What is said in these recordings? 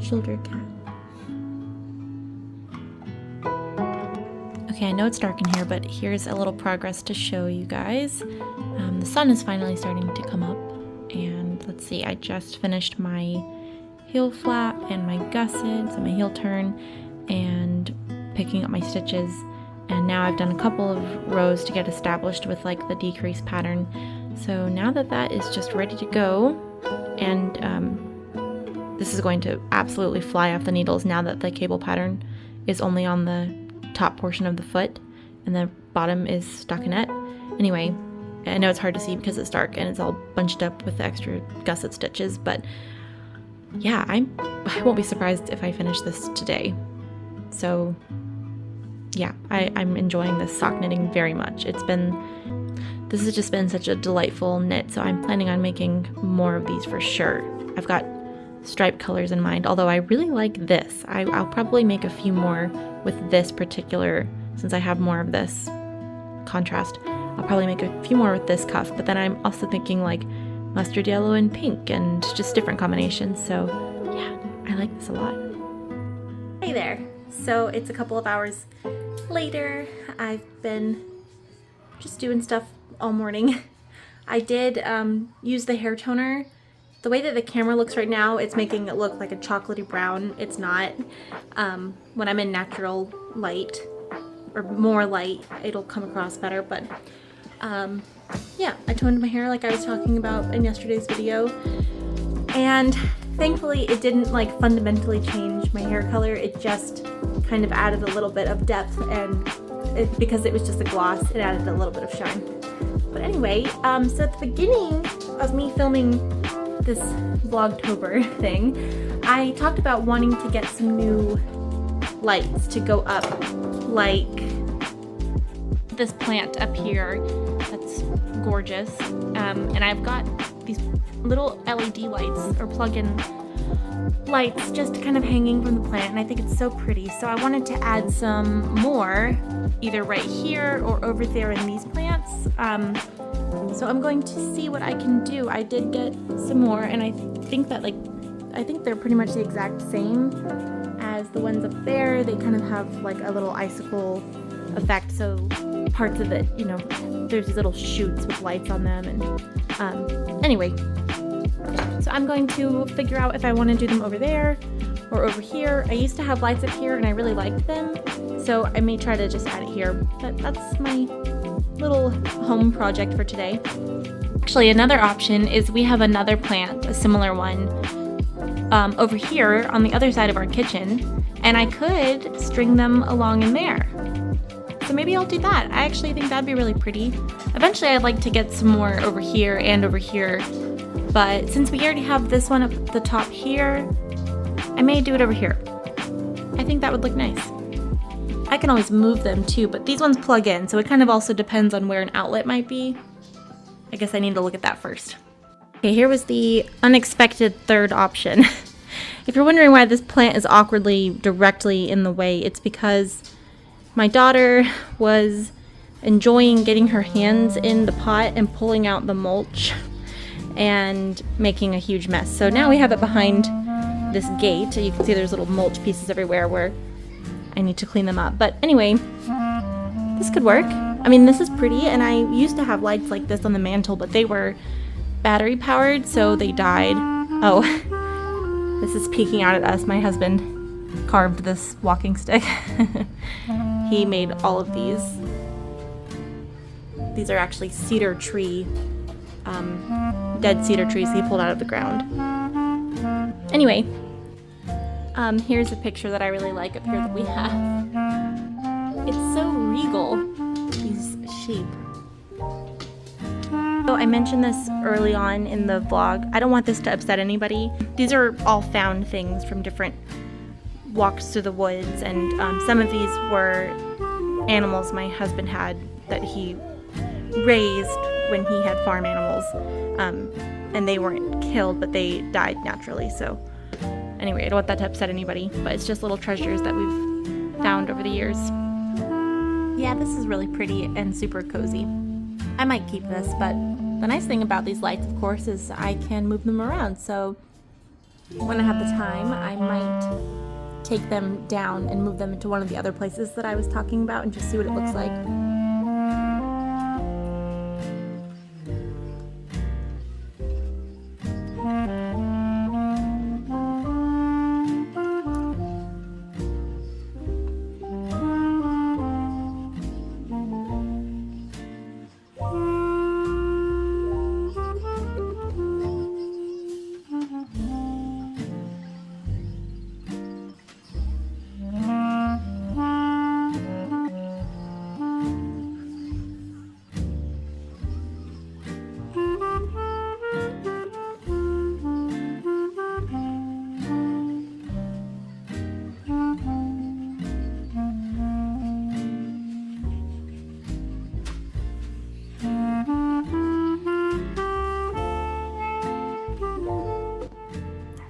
shoulder cap. Okay, I know it's dark in here, but here's a little progress to show you guys. The sun is finally starting to come up, and let's see, I just finished my heel flap and my gussets and my heel turn and picking up my stitches, and now I've done a couple of rows to get established with like the decrease pattern. So now that that is just ready to go, and this is going to absolutely fly off the needles now that the cable pattern is only on the top portion of the foot and the bottom is stockinette. Anyway, I know it's hard to see because it's dark and it's all bunched up with the extra gusset stitches, but yeah, I won't be surprised if I finish this today. So yeah, I'm enjoying this sock knitting very much. This has just been such a delightful knit, so I'm planning on making more of these for sure. I've got striped colors in mind, although I really like this. I'll probably make a few more with this particular, since I have more of this contrast. I'll probably make a few more with this cuff, but then I'm also thinking like mustard yellow and pink and just different combinations. So yeah, I like this a lot. Hey there. So it's a couple of hours later. I've been just doing stuff all morning. I did use the hair toner. The way that the camera looks right now, it's making it look like a chocolatey brown. It's not. When I'm in natural light or more light, it'll come across better, but yeah, I toned my hair like I was talking about in yesterday's video, and thankfully it didn't like fundamentally change my hair color. It just kind of added a little bit of depth, and because it was just a gloss, it added a little bit of shine. But anyway, so at the beginning of me filming this Vlogtober thing, I talked about wanting to get some new lights to go up, like this plant up here that's gorgeous, and I've got these little LED lights or plug-in lights just kind of hanging from the plant, and I think it's so pretty, so I wanted to add some more either right here or over there in these plants. So I'm going to see what I can do. I did get some more, and I think that I think they're pretty much the exact same as the ones up there. They kind of have like a little icicle effect, so parts of it, you know, there's these little shoots with lights on them, and anyway, so I'm going to figure out if I want to do them over there or over here. I used to have lights up here and I really liked them, so I may try to just add it here, but that's my little home project for today. Actually, another option is we have another plant, a similar one, over here on the other side of our kitchen, and I could string them along in there. So maybe I'll do that. I actually think that'd be really pretty. Eventually I'd like to get some more over here and over here, but since we already have this one up at the top here, I may do it over here. I think that would look nice. I can always move them too, but these ones plug in, so it kind of also depends on where an outlet might be. I guess I need to look at that first. Okay, here was the unexpected third option. If you're wondering why this plant is awkwardly directly in the way, it's because my daughter was enjoying getting her hands in the pot and pulling out the mulch and making a huge mess. So now we have it behind this gate. You can see there's little mulch pieces everywhere where I need to clean them up. But anyway, this could work. I mean, this is pretty, and I used to have lights like this on the mantle, but they were battery powered, so they died. Oh, this is peeking out at us. My husband carved this walking stick. He made all of these. These are actually cedar tree, dead cedar trees he pulled out of the ground. Anyway, here's a picture that I really like up here that we have. It's so regal, these sheep. So I mentioned this early on in the vlog. I don't want this to upset anybody. These are all found things from different walks through the woods, and some of these were animals my husband had that he raised when he had farm animals, and they weren't killed, but they died naturally. So anyway, I don't want that to upset anybody, but it's just little treasures that we've found over the years. Yeah, this is really pretty and super cozy. I might keep this, but the nice thing about these lights, of course, is I can move them around. So when I have the time, I might take them down and move them into one of the other places that I was talking about and just see what it looks like.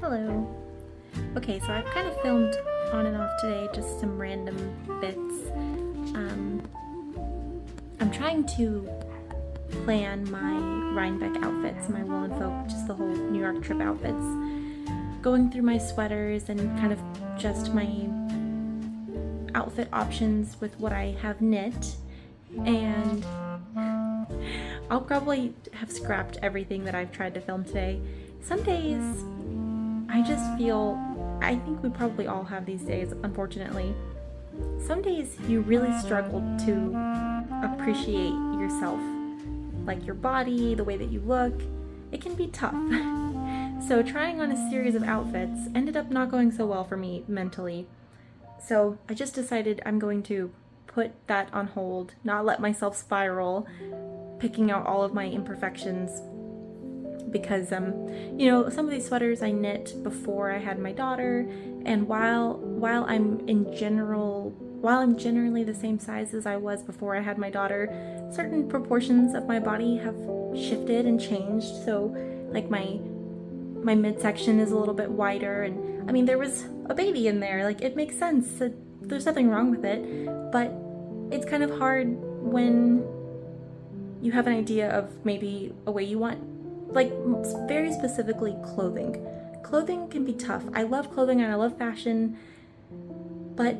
Hello. Okay, so I've kind of filmed on and off today, just some random bits. I'm trying to plan my Rhinebeck outfits, my Wool and Folk, just the whole New York trip outfits. Going through my sweaters and kind of just my outfit options with what I have knit, and I'll probably have scrapped everything that I've tried to film today. Some days I just feel, I think we probably all have these days, unfortunately. Some days you really struggle to appreciate yourself, like your body, the way that you look. It can be tough. So trying on a series of outfits ended up not going so well for me mentally. So I just decided I'm going to put that on hold, not let myself spiral, picking out all of my imperfections. Because you know, some of these sweaters I knit before I had my daughter, and while I'm generally the same size as I was before I had my daughter, certain proportions of my body have shifted and changed. So like my midsection is a little bit wider, and I mean, there was a baby in there, like it makes sense, there's nothing wrong with it, but it's kind of hard when you have an idea of maybe a way you want, like very specifically clothing. Clothing can be tough. I love clothing and I love fashion, but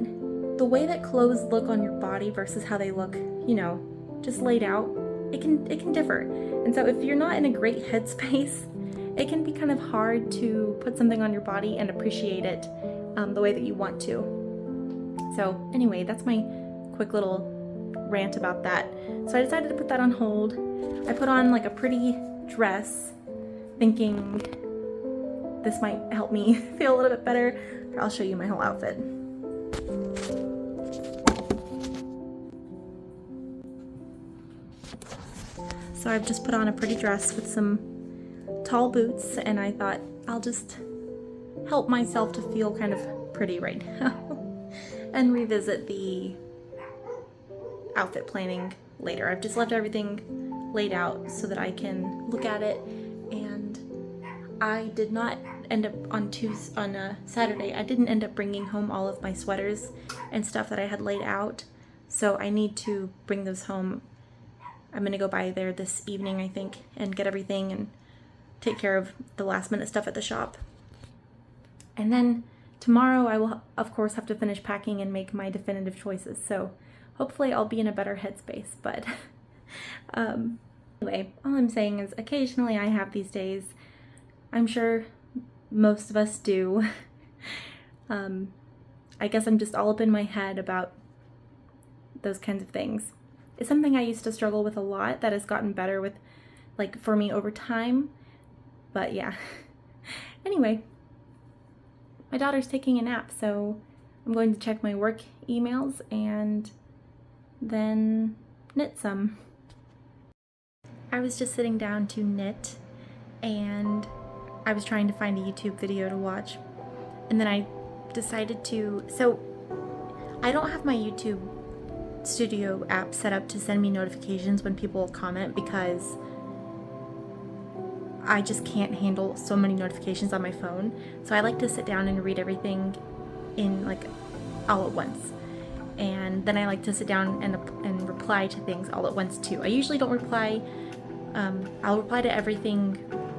the way that clothes look on your body versus how they look, you know, just laid out, it can differ. And so if you're not in a great headspace, it can be kind of hard to put something on your body and appreciate it the way that you want to. So anyway, that's my quick little rant about that. So I decided to put that on hold. I put on like a pretty dress, thinking this might help me feel a little bit better. I'll show you my whole outfit. So I've just put on a pretty dress with some tall boots, and I thought I'll just help myself to feel kind of pretty right now and revisit the outfit planning later. I've just left everything laid out so that I can look at it, and I did not end up on Saturday, I didn't end up bringing home all of my sweaters and stuff that I had laid out, so I need to bring those home. I'm gonna go by there this evening, I think, and get everything and take care of the last minute stuff at the shop. And then tomorrow I will of course have to finish packing and make my definitive choices, so hopefully I'll be in a better headspace. But anyway, all I'm saying is occasionally I have these days. I'm sure most of us do. I guess I'm just all up in my head about those kinds of things. It's something I used to struggle with a lot that has gotten better with, like, for me over time. But yeah. Anyway, my daughter's taking a nap, so I'm going to check my work emails and then knit some. I was just sitting down to knit, and I was trying to find a YouTube video to watch, and then I decided to, so I don't have my YouTube Studio app set up to send me notifications when people comment, because I just can't handle so many notifications on my phone. So I like to sit down and read everything in like all at once, and then I like to sit down and reply to things all at once too. I usually don't reply. I'll reply to everything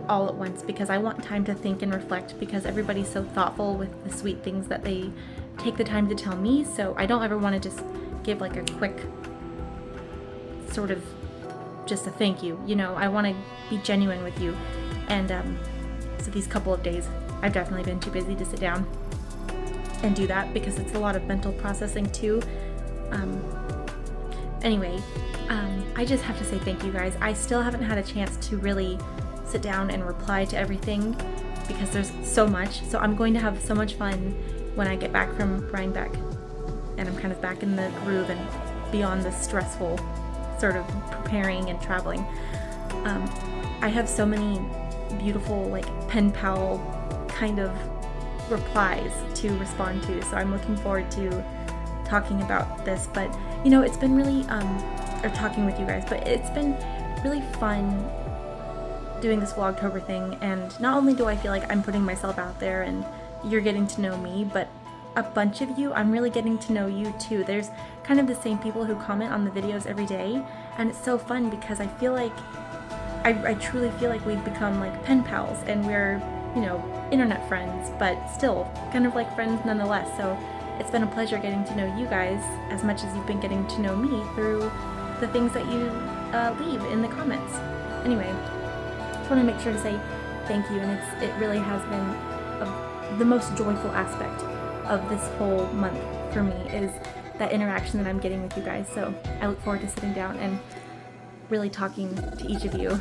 all at once because I want time to think and reflect, because everybody's so thoughtful with the sweet things that they take the time to tell me. So I don't ever want to just give like a quick sort of just a thank you, you know. I want to be genuine with you. And so these couple of days I've definitely been too busy to sit down and do that because it's a lot of mental processing too. Anyway, I just have to say thank you guys. I still haven't had a chance to really sit down and reply to everything because there's so much. So I'm going to have so much fun when I get back from Rhinebeck and I'm kind of back in the groove and beyond the stressful sort of preparing and traveling. I have so many beautiful like pen pal kind of replies to respond to, so I'm looking forward to talking about this. But you know, it's been really or talking with you guys, but it's been really fun doing this Vlogtober thing. And not only do I feel like I'm putting myself out there and you're getting to know me, but a bunch of you, I'm really getting to know you too. There's kind of the same people who comment on the videos every day, and it's so fun because I feel like I truly feel like we've become like pen pals, and we're, you know, internet friends, but still kind of like friends nonetheless. So it's been a pleasure getting to know you guys as much as you've been getting to know me through the things that you leave in the comments. Anyway, just want to make sure to say thank you, and it really has been the most joyful aspect of this whole month for me is that interaction that I'm getting with you guys. So I look forward to sitting down and really talking to each of you.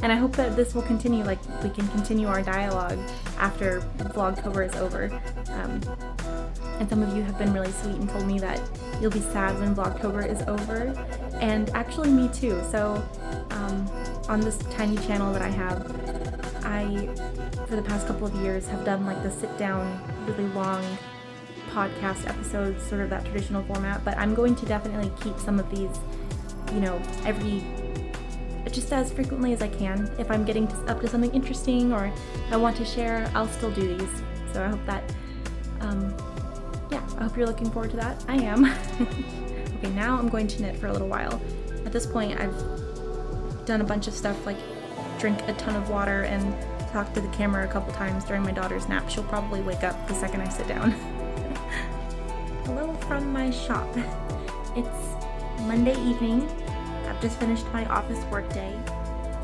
And I hope that this will continue, like we can continue our dialogue after Vlogtober is over. And some of you have been really sweet and told me that you'll be sad when Vlogtober is over. And actually me too. So on this tiny channel that I have, I, for the past couple of years, have done like the sit down, really long podcast episodes, sort of that traditional format, but I'm going to definitely keep some of these, you know, just as frequently as I can. If I'm getting up to something interesting or I want to share, I'll still do these. So I hope that, yeah, I hope you're looking forward to that. I am. Okay, now I'm going to knit for a little while. At this point, I've done a bunch of stuff like drink a ton of water and talk to the camera a couple times during my daughter's nap. She'll probably wake up the second I sit down. Hello from my shop. It's Monday evening. I've just finished my office work day,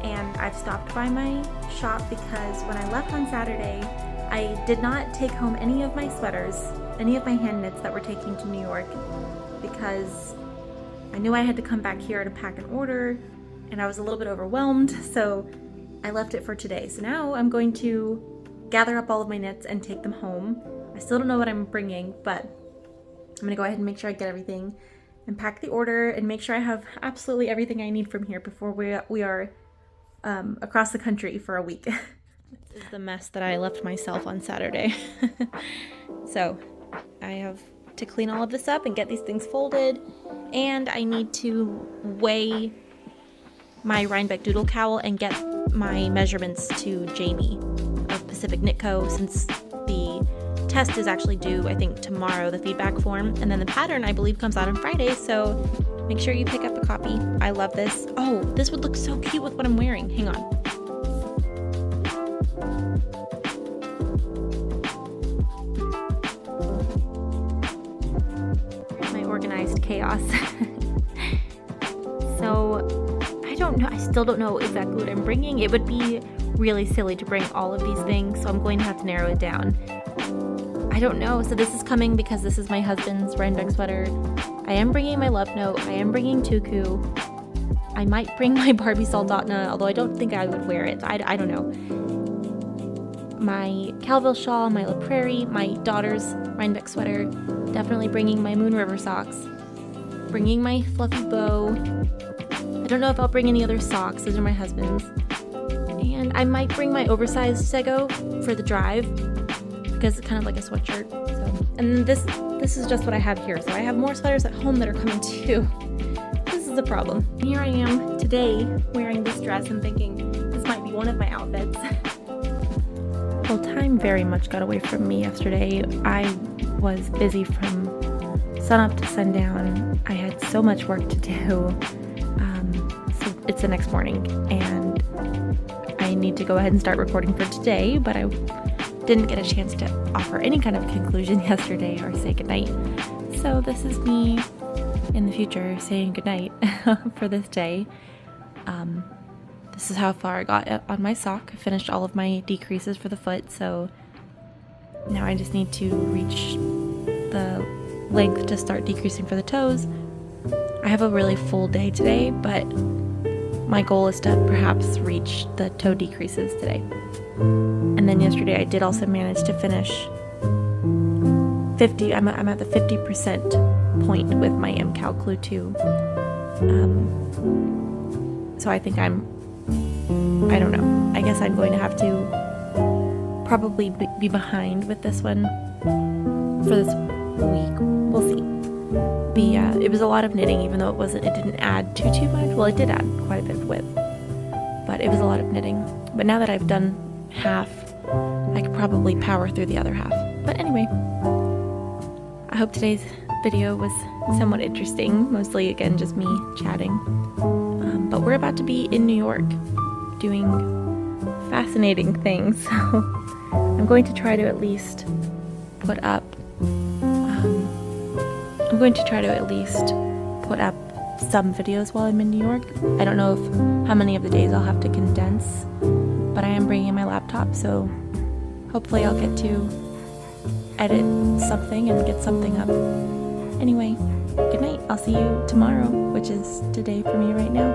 and I've stopped by my shop because when I left on Saturday, I did not take home any of my sweaters, any of my hand knits that were taking to New York, because I knew I had to come back here to pack an order, and I was a little bit overwhelmed, so I left it for today. So now I'm going to gather up all of my knits and take them home. I still don't know what I'm bringing, but I'm gonna go ahead and make sure I get everything and pack the order and make sure I have absolutely everything I need from here before we are across the country for a week. This is the mess that I left myself on Saturday. So I have to clean all of this up and get these things folded, and I need to weigh my Rhinebeck doodle cowl and get my measurements to Jamie of Pacific Knit Co. since the test is actually due, I think, tomorrow, the feedback form, and then the pattern I believe comes out on Friday, so make sure you pick up a copy. I love this. Oh, this would look so cute with what I'm wearing. Hang on. My organized chaos. So I don't know, I still don't know exactly what I'm bringing. It would be really silly to bring all of these things, so I'm going to have to narrow it down. I don't know. So this is coming because this is my husband's Rhinebeck sweater. I am bringing my love note. I am bringing tuku. I might bring my Barbie Soldotna, although I don't think I would wear it. I don't know. My Calville shawl, my La Prairie, my daughter's Rhinebeck sweater. Definitely bringing my Moon River socks. Bringing my fluffy bow. I don't know if I'll bring any other socks. Those are my husband's. And I might bring my oversized Sego for the drive, because it's kind of like a sweatshirt. So, and this is just what I have here. So I have more sweaters at home that are coming too. This is a problem. Here I am today wearing this dress and thinking this might be one of my outfits. Well, time very much got away from me yesterday. I was busy from sunup to sundown. I had so much work to do. So it's the next morning, and I need to go ahead and start recording for today, but I didn't get a chance to offer any kind of conclusion yesterday or say goodnight. So this is me in the future saying goodnight for this day. This is how far I got on my sock. I finished all of my decreases for the foot, so now I just need to reach the length to start decreasing for the toes. I have a really full day today, but my goal is to perhaps reach the toe decreases today. And then yesterday I did also manage to finish 50. I'm at the 50% point with my MKAL Clue 2. So I think I don't know. I guess I'm going to have to probably be behind with this one for this week. We'll see. It was a lot of knitting, even though it didn't add too much. Well, it did add quite a bit of width, but it was a lot of knitting. But now that I've done half, I could probably power through the other half. But anyway, I hope today's video was somewhat interesting. Mostly, again, just me chatting. But we're about to be in New York doing fascinating things. So I'm going to try to at least put up some videos while I'm in New York. I don't know how many of the days I'll have to condense, but I am bringing my laptop, so hopefully I'll get to edit something and get something up. Anyway, good night. I'll see you tomorrow, which is today for me right now.